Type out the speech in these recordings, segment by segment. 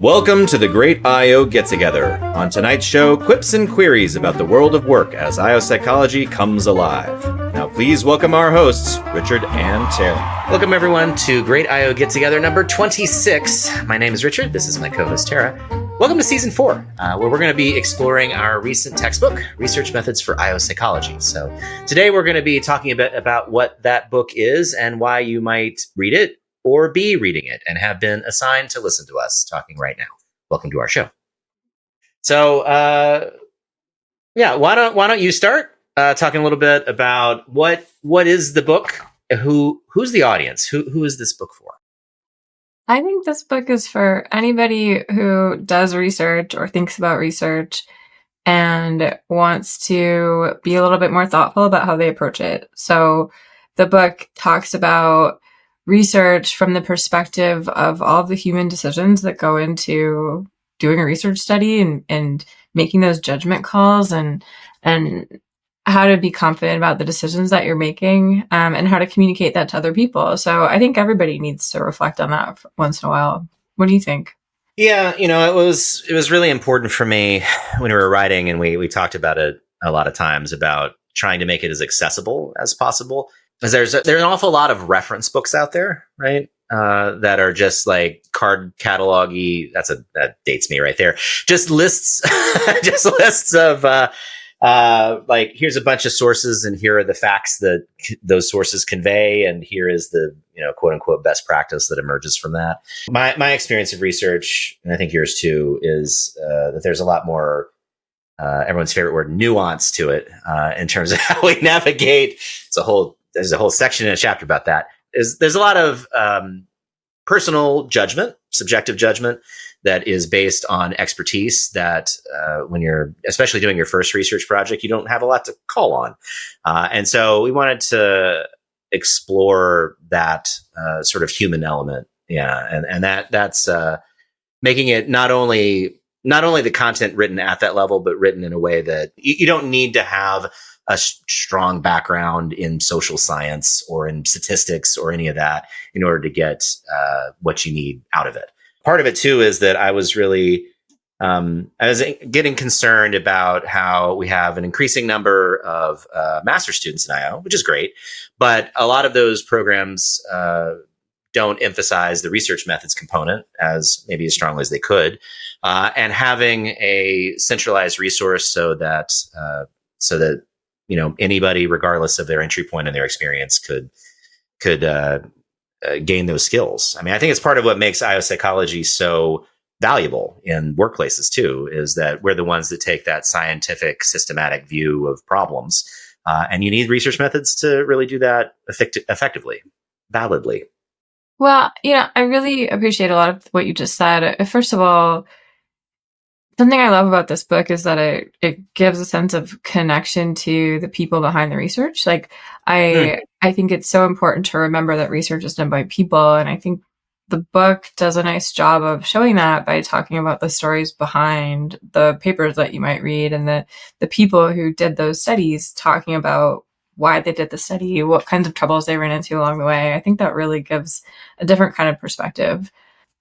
Welcome to the Great I.O. Get-Together. On tonight's show, quips and queries about the world of work as I.O. psychology comes alive. Now please welcome our hosts, Richard and Tara. Welcome everyone to Great I.O. Get-Together number 26. My name is Richard. This is my co-host Tara. Welcome to season 4, where we're going to be exploring our recent textbook, Research Methods for I.O. Psychology. So today we're going to be talking a bit about what that book is and why you might read it or be reading it and have been assigned to listen to us talking right now. Welcome to our show. So, why don't you start talking a little bit about what is the book? Who's the audience? Who is this book for? I think this book is for anybody who does research or thinks about research and wants to be a little bit more thoughtful about how they approach it. So the book talks about research from the perspective of all the human decisions that go into doing a research study and making those judgment calls and how to be confident about the decisions that you're making, and how to communicate that to other people. So I think everybody needs to reflect on that once in a while. What do you think? Yeah, it was really important for me when we were writing, and we talked about it a lot of times about trying to make it as accessible as possible. Because there's an awful lot of reference books out there, right? That are just like card catalog-y. That dates me right there. Just lists, of like, here's a bunch of sources, and here are the facts that those sources convey, and here is the quote unquote best practice that emerges from that. My experience of research, and I think yours too, is that there's a lot more. Everyone's favorite word, nuance to it, in terms of how we navigate. There's a whole section in a chapter about that. There's a lot of personal judgment, subjective judgment that is based on expertise that when you're especially doing your first research project, you don't have a lot to call on. And so we wanted to explore that sort of human element. Yeah. And that's making it not only the content written at that level, but written in a way that you don't need to have a strong background in social science or in statistics or any of that in order to get what you need out of it. Part of it too is that I was getting concerned about how we have an increasing number of master's students in I.O., which is great, but a lot of those programs don't emphasize the research methods component as strongly as they could, and having a centralized resource so that anybody, regardless of their entry point and their experience, could gain those skills. I mean, I think it's part of what makes I.O. psychology so valuable in workplaces too, is that we're the ones that take that scientific, systematic view of problems, and you need research methods to really do that effectively, validly. Well, I really appreciate a lot of what you just said. First of all, something I love about this book is that it gives a sense of connection to the people behind the research. Like, I think it's so important to remember that research is done by people. And I think the book does a nice job of showing that by talking about the stories behind the papers that you might read and the people who did those studies, talking about why they did the study, what kinds of troubles they ran into along the way. I think that really gives a different kind of perspective.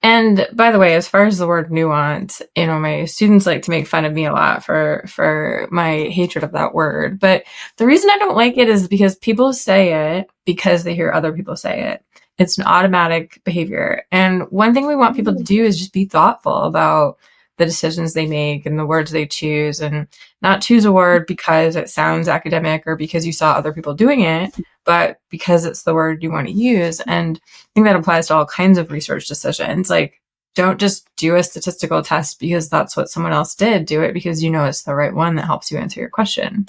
And by the way, as far as the word nuance, my students like to make fun of me a lot for my hatred of that word. But the reason I don't like it is because people say it because they hear other people say it. It's an automatic behavior. And one thing we want people to do is just be thoughtful about the decisions they make and the words they choose, and not choose a word because it sounds academic or because you saw other people doing it, but because it's the word you want to use. And I think that applies to all kinds of research decisions. Like, don't just do a statistical test because that's what someone else did. Do it because it's the right one that helps you answer your question.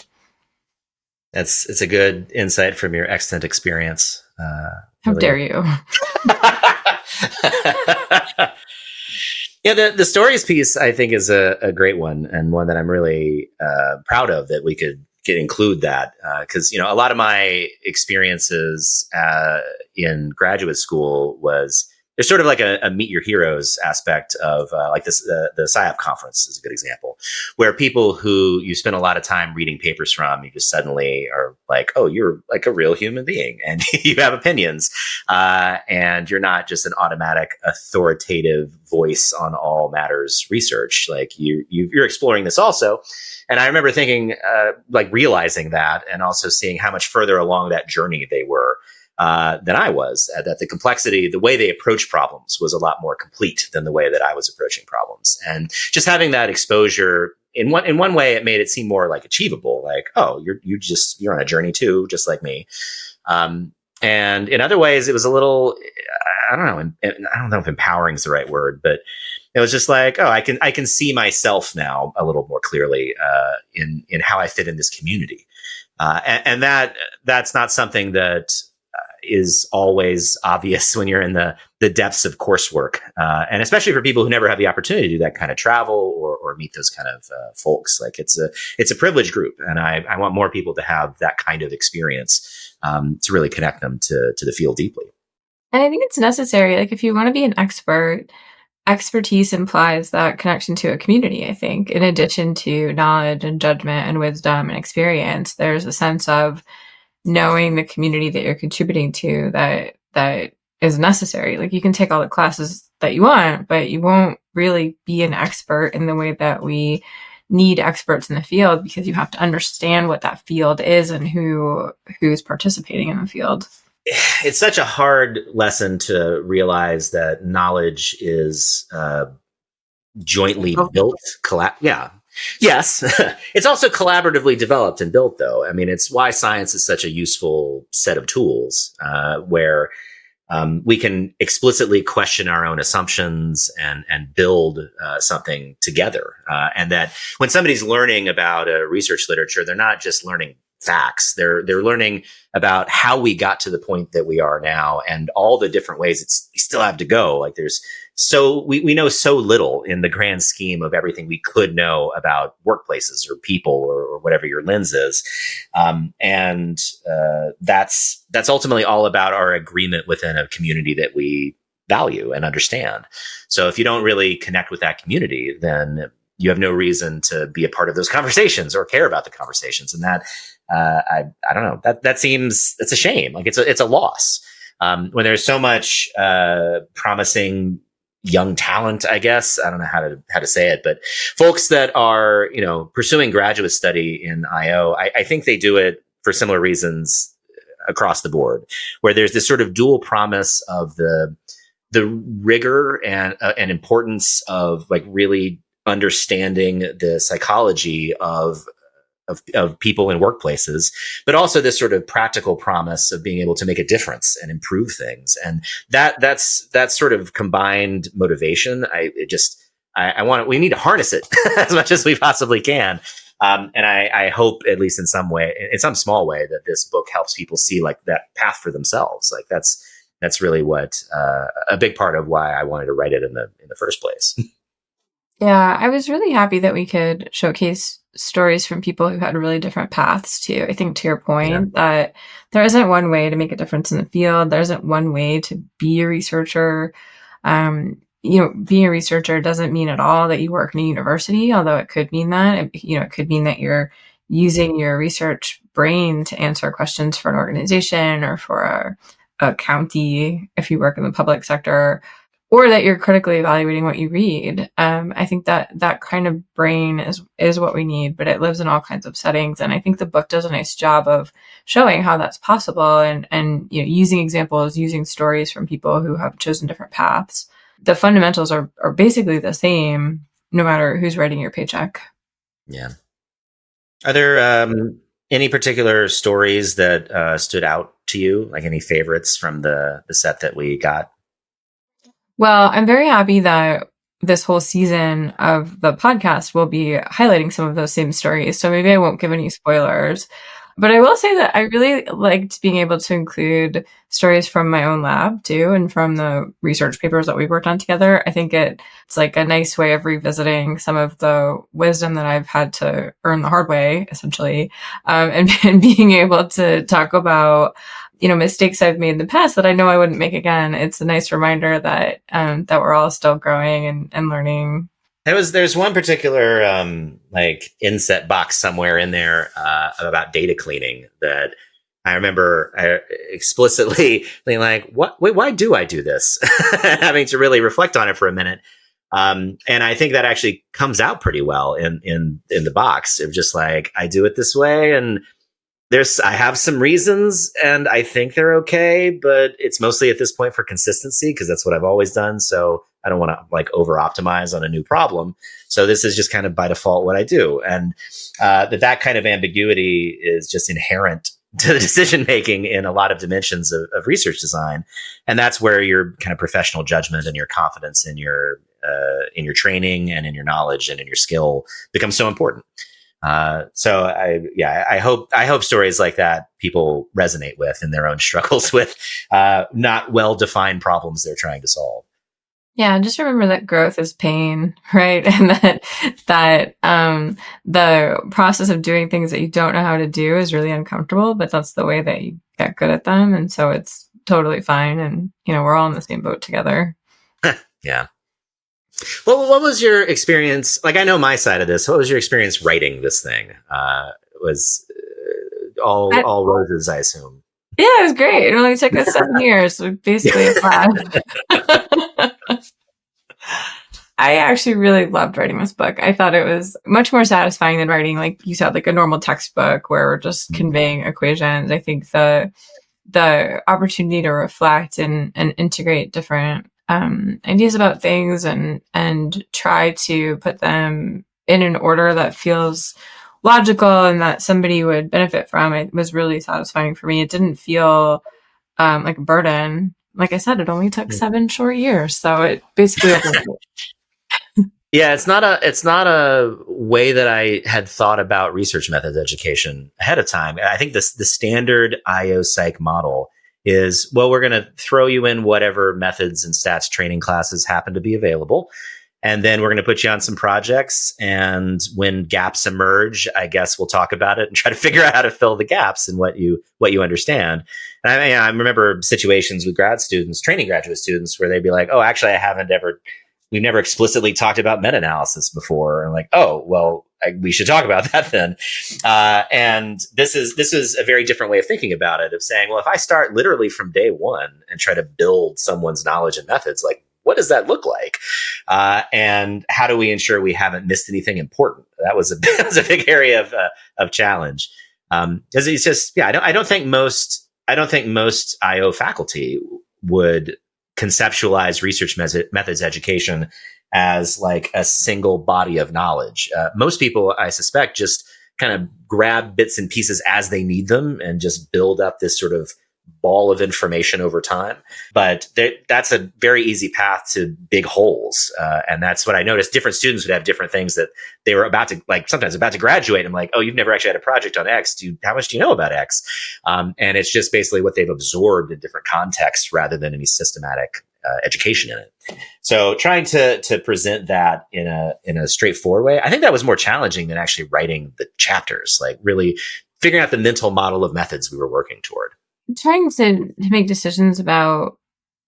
It's a good insight from your extant experience. How dare you? Yeah, the stories piece, I think, is a great one, and one that I'm really proud of that we could include that, because a lot of my experiences in graduate school was there's sort of like a meet your heroes aspect of like this, the PSYOP conference is a good example, where people who you spend a lot of time reading papers from, you just suddenly are like, oh, you're like a real human being and you have opinions, and you're not just an automatic authoritative voice on all matters research. Like you're exploring this also. And I remember thinking, like realizing that, and also seeing how much further along that journey they were than I was, that the complexity, the way they approach problems was a lot more complete than the way that I was approaching problems. And just having that exposure in one way, it made it seem more like achievable. Like, oh, you're on a journey too, just like me. And in other ways, it was a little, I don't know if empowering is the right word, but it was just like, oh, I can see myself now a little more clearly in how I fit in this community, and that's not something that is always obvious when you're in the depths of coursework, and especially for people who never have the opportunity to do that kind of travel or meet those kind of folks. Like it's a privileged group, and I want more people to have that kind of experience to really connect them to the field deeply. And I think it's necessary. Like if you want to be an expert, expertise implies that connection to a community. I think in addition to knowledge and judgment and wisdom and experience, there's a sense of knowing the community that you're contributing to that is necessary. Like you can take all the classes that you want, but you won't really be an expert in the way that we need experts in the field, because you have to understand what that field is and who's participating in the field. It's such a hard lesson to realize that knowledge is jointly built. Yeah. Yes. It's also collaboratively developed and built, though. I mean, it's why science is such a useful set of tools, where we can explicitly question our own assumptions and build something together. And that when somebody's learning about a research literature, they're not just learning facts. They're learning about how we got to the point that we are now and all the different ways we still have to go. Like we know so little in the grand scheme of everything we could know about workplaces or people or whatever your lens is. And that's ultimately all about our agreement within a community that we value and understand. So if you don't really connect with that community, then you have no reason to be a part of those conversations or care about the conversations. And that, I don't know, that seems, it's a shame. Like it's a loss. When there's so much, promising young talent, I guess, I don't know how to say it, but folks that are, pursuing graduate study in IO, I think they do it for similar reasons across the board, where there's this sort of dual promise of the rigor and importance of like really understanding the psychology of people in workplaces, but also this sort of practical promise of being able to make a difference and improve things. And that's sort of combined motivation. We need to harness it as much as we possibly can. And I hope, at least in some way, in some small way, that this book helps people see like that path for themselves. Like that's really what a big part of why I wanted to write it in the first place. Yeah, I was really happy that we could showcase stories from people who had really different paths too. I think to your point that there isn't one way to make a difference in the field. There isn't one way to be a researcher. Being a researcher doesn't mean at all that you work in a university, although it could mean that. It could mean that you're using your research brain to answer questions for an organization or for a county if you work in the public sector, or that you're critically evaluating what you read. I think that kind of brain is what we need, but it lives in all kinds of settings. And I think the book does a nice job of showing how that's possible and using examples, using stories from people who have chosen different paths. The fundamentals are basically the same, no matter who's writing your paycheck. Yeah. Are there any particular stories that stood out to you? Like any favorites from the set that we got? Well, I'm very happy that this whole season of the podcast will be highlighting some of those same stories. So maybe I won't give any spoilers, but I will say that I really liked being able to include stories from my own lab too, and from the research papers that we worked on together. I think it's like a nice way of revisiting some of the wisdom that I've had to earn the hard way, essentially, and being able to talk about mistakes I've made in the past that I know I wouldn't make again. It's a nice reminder that that we're all still growing and learning. There's one particular like inset box somewhere in there about data cleaning that I remember explicitly being like, wait, why do I do this? Having to really reflect on it for a minute. And I think that actually comes out pretty well in the box of just like, I do it this way, and I have some reasons and I think they're okay, but it's mostly at this point for consistency because that's what I've always done. So I don't want to like over optimize on a new problem. So this is just kind of by default what I do. And that kind of ambiguity is just inherent to the decision making in a lot of dimensions of research design. And that's where your kind of professional judgment and your confidence in your training and in your knowledge and in your skill becomes so important. So I hope stories like that people resonate with in their own struggles with not well-defined problems they're trying to solve. Yeah, just remember that growth is pain, right? And that the process of doing things that you don't know how to do is really uncomfortable, but that's the way that you get good at them. And so it's totally fine. And, we're all in the same boat together. Yeah. Well, what was your experience? Like, I know my side of this. What was your experience writing this thing? Was all roses, I assume. Yeah, it was great. It only took us 7 years. So basically a class. I actually really loved writing this book. I thought it was much more satisfying than writing, like you said, like a normal textbook where we're just conveying equations. I think the opportunity to reflect and integrate different ideas about things and try to put them in an order that feels logical and that somebody would benefit from, it was really satisfying for me. It didn't feel like a burden. Like I said, it only took 7 short years, so it basically Yeah, it's not a way that I had thought about research methods education ahead of time. I think the standard IO Psych model is, well, we're going to throw you in whatever methods and stats training classes happen to be available. And then we're going to put you on some projects. And when gaps emerge, I guess we'll talk about it and try to figure out how to fill the gaps in what you understand. And I remember situations with grad students, training graduate students, where they'd be like, oh, actually, we've never explicitly talked about meta-analysis before. And like, oh, well, we should talk about that then. And this is a very different way of thinking about it, of saying, well, if I start literally from day one and try to build someone's knowledge and methods, like, what does that look like? And how do we ensure we haven't missed anything important? That was a big area of challenge. Because it's just, I don't think most IO faculty would conceptualize research methods education as like a single body of knowledge. Most people, I suspect, just kind of grab bits and pieces as they need them and just build up this sort of ball of information over time. But that's a very easy path to big holes. And that's what I noticed. Different students would have different things that they were sometimes about to graduate. I'm like, oh, you've never actually had a project on X. How much do you know about X? And it's just basically what they've absorbed in different contexts rather than any systematic education in it. So trying to present that in a straightforward way, I think that was more challenging than actually writing the chapters, like really figuring out the mental model of methods we were working toward. Trying to make decisions about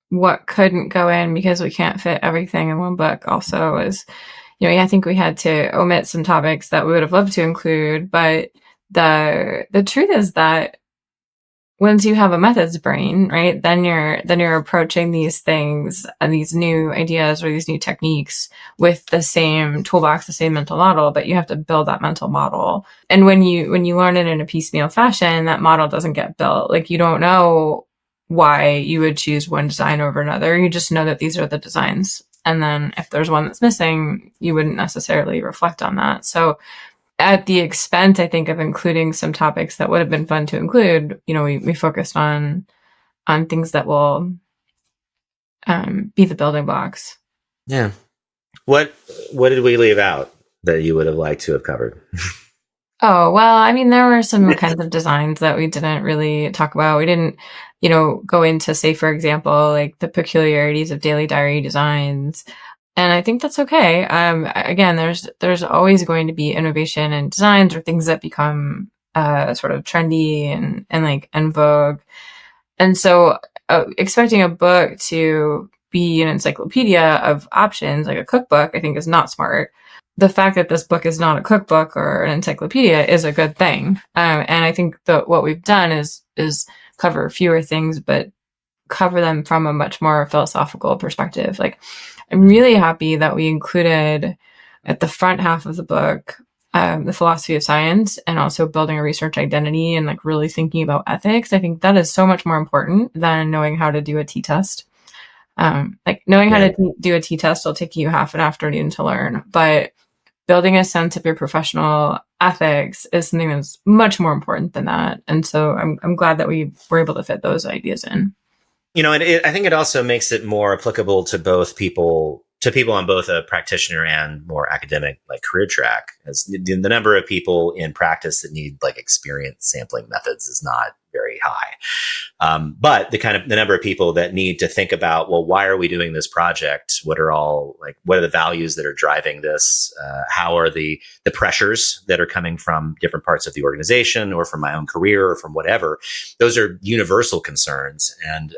what couldn't go in because we can't fit everything in one book also is, I think we had to omit some topics that we would have loved to include. But the truth is that once you have a methods brain, right, then you're approaching these things and these new ideas or these new techniques with the same toolbox, the same mental model, but you have to build that mental model. And when you learn it in a piecemeal fashion, that model doesn't get built. Like, you don't know why you would choose one design over another. You just know that these are the designs. And then if there's one that's missing, you wouldn't necessarily reflect on that. So at the expense, I think, of including some topics that would have been fun to include, we focused on things that will be the building blocks. Yeah. What did we leave out that you would have liked to have covered? Oh, well, I mean, there were some kinds of designs that we didn't really talk about. We didn't, go into, say, for example, like the peculiarities of daily diary designs. And I think that's okay. Again, there's always going to be innovation in designs or things that become sort of trendy and like en vogue. And so expecting a book to be an encyclopedia of options, like a cookbook, I think is not smart. The fact that this book is not a cookbook or an encyclopedia is a good thing. And I think that what we've done is cover fewer things, but cover them from a much more philosophical perspective. Like, I'm really happy that we included at the front half of the book the philosophy of science and also building a research identity and like really thinking about ethics. I think that is so much more important than knowing how to do a t-test. Like knowing how to do a t-test will take you half an afternoon to learn, but building a sense of your professional ethics is something that's much more important than that. And so I'm glad that we were able to fit those ideas in. And I think it also makes it more applicable to people on both a practitioner and more academic, like career track, as the number of people in practice that need like experience sampling methods is not very high. But the number of people that need to think about, well, why are we doing this project? What are the values that are driving this? How are the pressures that are coming from different parts of the organization or from my own career or from whatever? Those are universal concerns. And,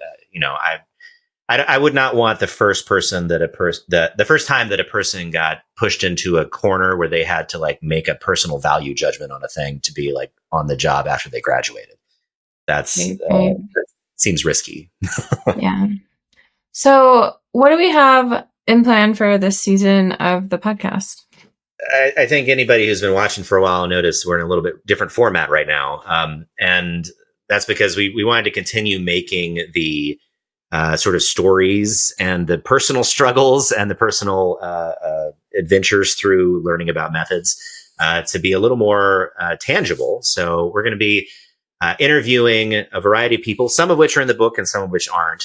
I would not want the first time that a person got pushed into a corner where they had to like make a personal value judgment on a thing to be like on the job after they graduated. That seems risky. Yeah. So what do we have in plan for this season of the podcast? I think anybody who's been watching for a while noticed we're in a little bit different format right now. And that's because we wanted to continue making the sort of stories and the personal struggles and the personal adventures through learning about methods to be a little more tangible. So we're going to be interviewing a variety of people, some of which are in the book and some of which aren't,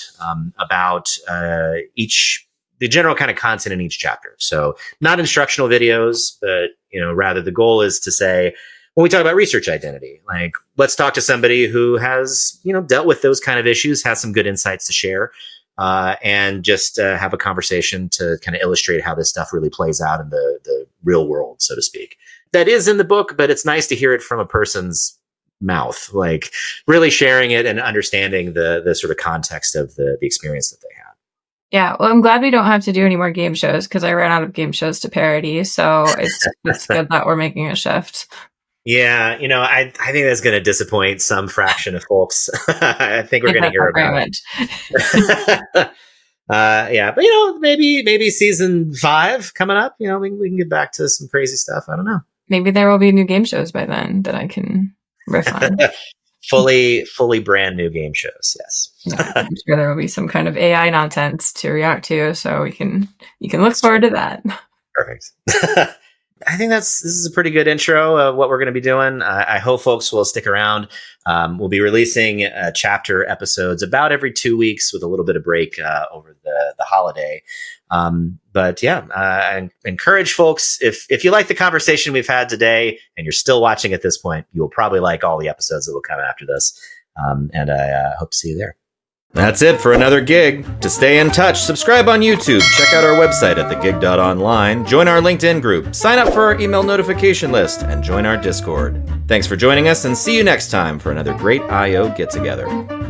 about the general kind of content in each chapter. So not instructional videos, but rather the goal is to say, when we talk about research identity, like let's talk to somebody who has, dealt with those kind of issues, has some good insights to share, and just have a conversation to kind of illustrate how this stuff really plays out in the real world, so to speak. That is in the book, but it's nice to hear it from a person's mouth, like really sharing it and understanding the sort of context of the experience that they had. Yeah, well, I'm glad we don't have to do any more game shows because I ran out of game shows to parody. So it's good that we're making a shift. Yeah, I think that's going to disappoint some fraction of folks. I think we're going to hear about it. Yeah, but maybe season 5 coming up. We can get back to some crazy stuff. I don't know. Maybe there will be new game shows by then that I can riff on. fully brand new game shows. Yes. Yeah, I'm sure there will be some kind of AI nonsense to react to, so you can look forward to that. Perfect. I think this is a pretty good intro of what we're going to be doing. I hope folks will stick around. We'll be releasing chapter episodes about every 2 weeks with a little bit of break over the holiday. But yeah, I encourage folks, if you like the conversation we've had today and you're still watching at this point, you'll probably like all the episodes that will come after this. And I hope to see you there. That's it for another gig. To stay in touch, subscribe on YouTube, check out our website at thegig.online, join our LinkedIn group, sign up for our email notification list, and join our Discord. Thanks for joining us, and see you next time for another great I.O. get-together.